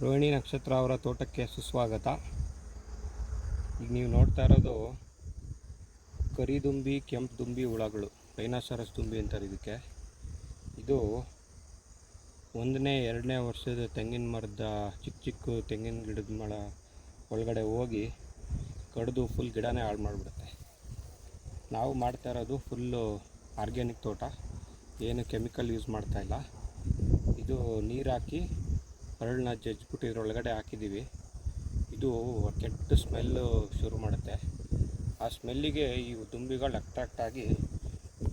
ರೋಹಿಣಿ ನಕ್ಷತ್ರ ಅವರ ತೋಟಕ್ಕೆ ಸುಸ್ವಾಗತ. ಈಗ ನೀವು ನೋಡ್ತಾ ಇರೋದು ಕರಿದುಂಬಿ, ಕೆಂಪು ದುಂಬಿ ಹುಳಗಳು, ರೈನೋಸರಸ್ ದುಂಬಿ ಅಂತಾರೆ ಇದಕ್ಕೆ. ಇದು 1ನೇ 2ನೇ ವರ್ಷದ ತೆಂಗಿನ ಮರದ ಚಿಕ್ಕ ತೆಂಗಿನ ಗಿಡದ ಮರ ಒಳಗಡೆ ಹೋಗಿ ಕಡಿದು ಫುಲ್ ಗಿಡನೇ ಹಾಳು ಮಾಡಿಬಿಡುತ್ತೆ. ನಾವು ಮಾಡ್ತಾ ಇರೋದು ಫುಲ್ಲು ಆರ್ಗ್ಯಾನಿಕ್ ತೋಟ, ಏನು ಕೆಮಿಕಲ್ ಯೂಸ್ ಮಾಡ್ತಾಯಿಲ್ಲ. ಇದು ನೀರು ಹಾಕಿ ಹರಳನ್ನ ಜಜ್ಜಿಬಿಟ್ಟು ಇದರೊಳಗಡೆ ಹಾಕಿದ್ದೀವಿ. ಇದು ಕೆಟ್ಟ ಸ್ಮೆಲ್ಲು ಶುರು ಮಾಡುತ್ತೆ. ಆ ಸ್ಮೆಲ್ಲಿಗೆ ಈ ದುಂಬಿಗಳು ಅಟ್ರಾಕ್ಟ್ ಆಗಿ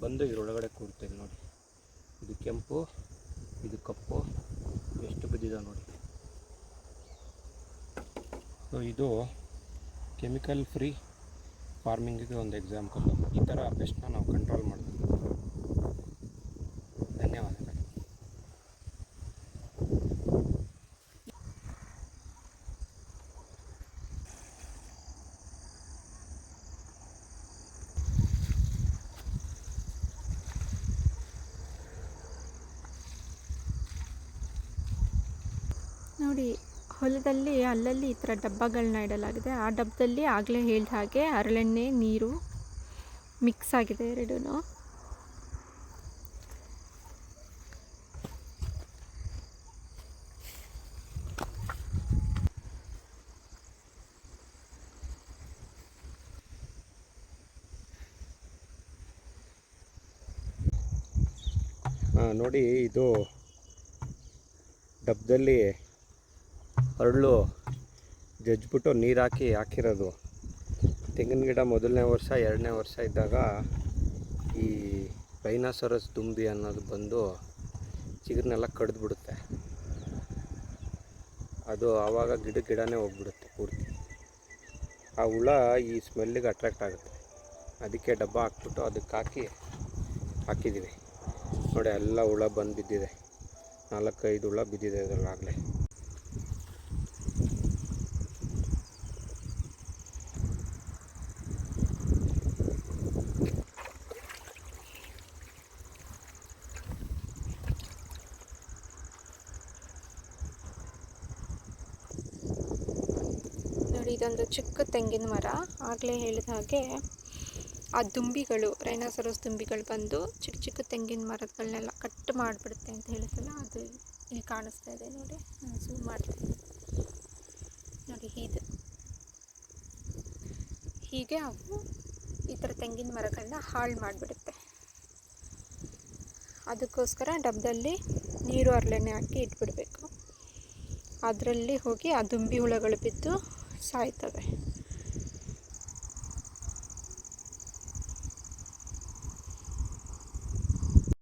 ಬಂದು ಇದರೊಳಗಡೆ ಕೂರ್ತೇವೆ ನೋಡಿ. ಇದು ಕೆಂಪು, ಇದು ಕಪ್ಪು, ಎಷ್ಟು ಬಿದ್ದಿದೆ ನೋಡಿ. ಸೊ ಇದು ಕೆಮಿಕಲ್ ಫ್ರೀ ಫಾರ್ಮಿಂಗಿಗೆ ಒಂದು ಎಕ್ಸಾಂಪಲ್. ಈ ಥರ ಪೆಸ್ಟ್ನ ನಾವು ಕಂಟ್ರೋಲ್ ಮಾಡ್ತೀವಿ. ಧನ್ಯವಾದಗಳು. ನೋಡಿ, ಹೊಲದಲ್ಲಿ ಅಲ್ಲಲ್ಲಿ ಈ ಥರ ಡಬ್ಬಗಳನ್ನ ಇಡಲಾಗಿದೆ. ಆ ಡಬ್ಬದಲ್ಲಿ ಆಗಲೇ ಹೇಳಿದ ಹಾಗೆ ಹರಳೆಣ್ಣೆ, ನೀರು ಮಿಕ್ಸ್ ಆಗಿದೆ ಎರಡೂ. ನೋಡಿ, ಇದು ಡಬ್ಬದಲ್ಲಿ ಹರಳು ಜಜ್ಜಿಬಿಟ್ಟು ನೀರು ಹಾಕಿರೋದು. ತೆಂಗಿನ ಗಿಡ 1ನೇ ವರ್ಷ 2ನೇ ವರ್ಷ ಇದ್ದಾಗ ಈ ರೈನೋಸರಸ್ ದುಂಬಿ ಅನ್ನೋದು ಬಂದು ಚಿಗುರನ್ನೆಲ್ಲ ಕಡಿದ್ಬಿಡುತ್ತೆ. ಅದು ಆವಾಗ ಗಿಡನೇ ಹೋಗ್ಬಿಡುತ್ತೆ ಪೂರ್ತಿ. ಆ ಹುಳ ಈ ಸ್ಮೆಲ್ಲಿಗೆ ಅಟ್ರಾಕ್ಟ್ ಆಗುತ್ತೆ. ಅದಕ್ಕೆ ಡಬ್ಬ ಹಾಕ್ಬಿಟ್ಟು ಅದಕ್ಕೆ ಹಾಕಿದ್ದೀವಿ ನೋಡಿ. ಎಲ್ಲ ಹುಳ ಬಂದು ಬಿದ್ದಿದೆ, 4-5 ಹುಳ ಬಿದ್ದಿದೆ ಇದರಲ್ಲಾಗಲೇ. ನೋಡಿ, ಇದೊಂದು ಚಿಕ್ಕ ತೆಂಗಿನ ಮರ. ಆಗಲೇ ಹೇಳಿದ ಹಾಗೆ ಆ ದುಂಬಿಗಳು, ರೈನೋಸರಸ್ ದುಂಬಿಗಳು ಬಂದು ಚಿಕ್ಕ ತೆಂಗಿನ ಮರಗಳನ್ನೆಲ್ಲ ಕಟ್ ಮಾಡಿಬಿಡುತ್ತೆ ಅಂತ ಹೇಳಿದ್ರಲ್ಲ, ಅದು ಇಲ್ಲಿ ಕಾಣಿಸ್ತಾ ಇದೆ ನೋಡಿ. ನಾನು ಝೂಮ್ ಮಾಡ್ತೀನಿ ನೋಡಿ. ಹೀಗೆ ಅವು ಈ ಥರ ತೆಂಗಿನ ಮರಗಳನ್ನ ಹಾಳು ಮಾಡಿಬಿಡುತ್ತೆ. ಅದಕ್ಕೋಸ್ಕರ ಡಬ್ಬದಲ್ಲಿ ನೀರು ಹರಳೆಣ್ಣೆ ಹಾಕಿ ಇಟ್ಬಿಡಬೇಕು. ಅದರಲ್ಲಿ ಹೋಗಿ ಆ ದುಂಬಿ ಹುಳಗಳು ಬಿದ್ದು ಸಾಯ್ತವೆ.